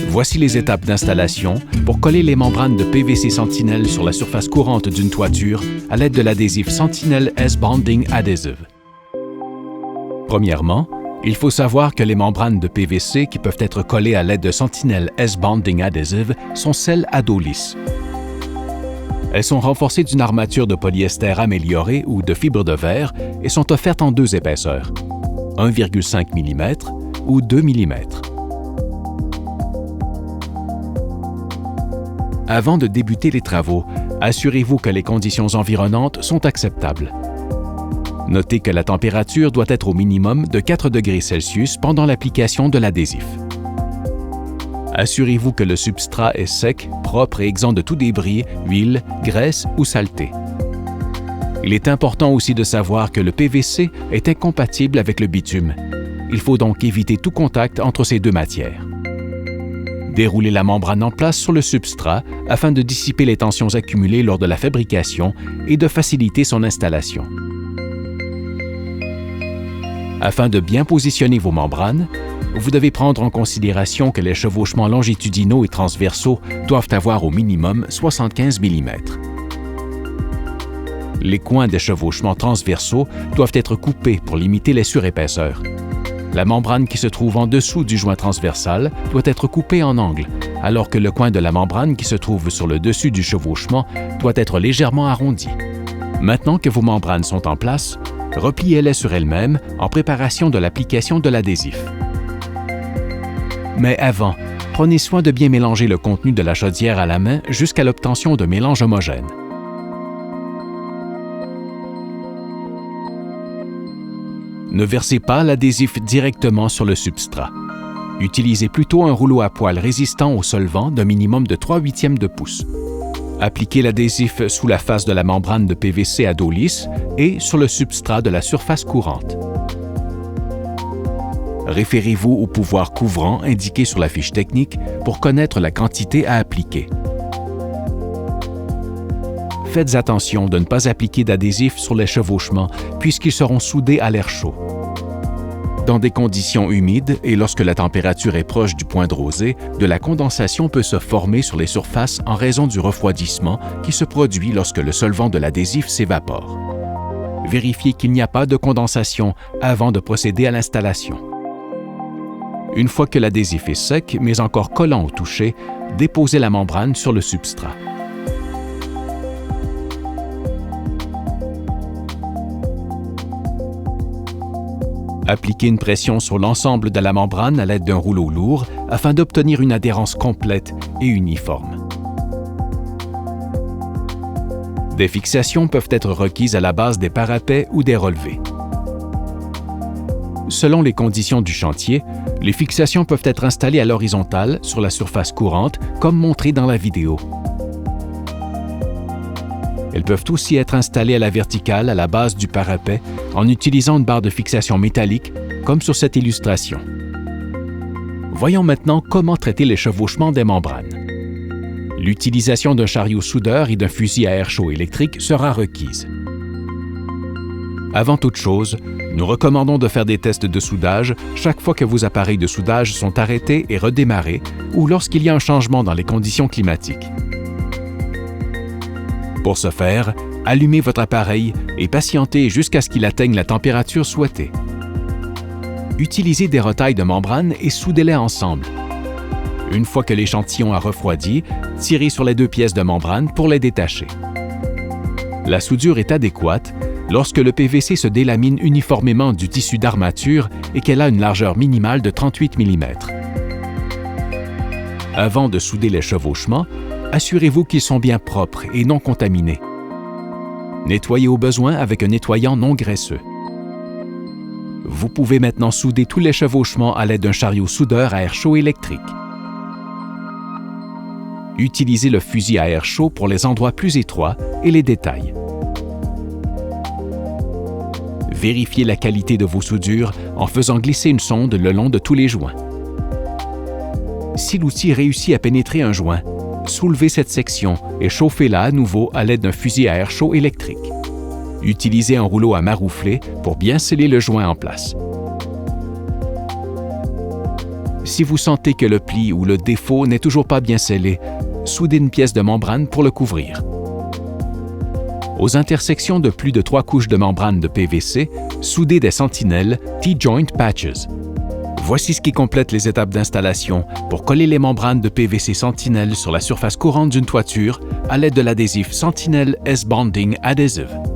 Voici les étapes d'installation pour coller les membranes de PVC Sentinel sur la surface courante d'une toiture à l'aide de l'adhésif Sentinel S-Bonding Adhesive. Premièrement, il faut savoir que les membranes de PVC qui peuvent être collées à l'aide de Sentinel S-Bonding Adhesive sont celles Adolis. Elles sont renforcées d'une armature de polyester améliorée ou de fibre de verre et sont offertes en deux épaisseurs, 1,5 mm ou 2 mm. Avant de débuter les travaux, assurez-vous que les conditions environnantes sont acceptables. Notez que la température doit être au minimum de 4 degrés Celsius pendant l'application de l'adhésif. Assurez-vous que le substrat est sec, propre et exempt de tout débris, huile, graisse ou saleté. Il est important aussi de savoir que le PVC est incompatible avec le bitume. Il faut donc éviter tout contact entre ces deux matières. Déroulez la membrane en place sur le substrat afin de dissiper les tensions accumulées lors de la fabrication et de faciliter son installation. Afin de bien positionner vos membranes, vous devez prendre en considération que les chevauchements longitudinaux et transversaux doivent avoir au minimum 75 mm. Les coins des chevauchements transversaux doivent être coupés pour limiter les surépaisseurs. La membrane qui se trouve en dessous du joint transversal doit être coupée en angle, alors que le coin de la membrane qui se trouve sur le dessus du chevauchement doit être légèrement arrondi. Maintenant que vos membranes sont en place, repliez-les sur elles-mêmes en préparation de l'application de l'adhésif. Mais avant, prenez soin de bien mélanger le contenu de la chaudière à la main jusqu'à l'obtention de mélanges homogènes. Ne versez pas l'adhésif directement sur le substrat. Utilisez plutôt un rouleau à poils résistant au solvant d'un minimum de 3/8 de pouce. Appliquez l'adhésif sous la face de la membrane de PVC Adolis et sur le substrat de la surface courante. Référez-vous au pouvoir couvrant indiqué sur la fiche technique pour connaître la quantité à appliquer. Faites attention de ne pas appliquer d'adhésif sur les chevauchements puisqu'ils seront soudés à l'air chaud. Dans des conditions humides et lorsque la température est proche du point de rosée, de la condensation peut se former sur les surfaces en raison du refroidissement qui se produit lorsque le solvant de l'adhésif s'évapore. Vérifiez qu'il n'y a pas de condensation avant de procéder à l'installation. Une fois que l'adhésif est sec, mais encore collant au toucher, déposez la membrane sur le substrat. Appliquez une pression sur l'ensemble de la membrane à l'aide d'un rouleau lourd afin d'obtenir une adhérence complète et uniforme. Des fixations peuvent être requises à la base des parapets ou des relevés. Selon les conditions du chantier, les fixations peuvent être installées à l'horizontale sur la surface courante, comme montré dans la vidéo. Elles peuvent aussi être installées à la verticale à la base du parapet en utilisant une barre de fixation métallique, comme sur cette illustration. Voyons maintenant comment traiter les chevauchements des membranes. L'utilisation d'un chariot soudeur et d'un fusil à air chaud électrique sera requise. Avant toute chose, nous recommandons de faire des tests de soudage chaque fois que vos appareils de soudage sont arrêtés et redémarrés ou lorsqu'il y a un changement dans les conditions climatiques. Pour ce faire, allumez votre appareil et patientez jusqu'à ce qu'il atteigne la température souhaitée. Utilisez des retailles de membrane et soudez-les ensemble. Une fois que l'échantillon a refroidi, tirez sur les deux pièces de membrane pour les détacher. La soudure est adéquate lorsque le PVC se délamine uniformément du tissu d'armature et qu'elle a une largeur minimale de 38 mm. Avant de souder les chevauchements, assurez-vous qu'ils sont bien propres et non contaminés. Nettoyez au besoin avec un nettoyant non graisseux. Vous pouvez maintenant souder tous les chevauchements à l'aide d'un chariot soudeur à air chaud électrique. Utilisez le fusil à air chaud pour les endroits plus étroits et les détails. Vérifiez la qualité de vos soudures en faisant glisser une sonde le long de tous les joints. Si l'outil réussit à pénétrer un joint, soulevez cette section et chauffez-la à nouveau à l'aide d'un fusil à air chaud électrique. Utilisez un rouleau à maroufler pour bien sceller le joint en place. Si vous sentez que le pli ou le défaut n'est toujours pas bien scellé, soudez une pièce de membrane pour le couvrir. Aux intersections de plus de 3 couches de membrane de PVC, soudez des sentinelles T-joint patches. Voici ce qui complète les étapes d'installation pour coller les membranes de PVC Sentinelle sur la surface courante d'une toiture à l'aide de l'adhésif Sentinelle S-Bonding Adhesive.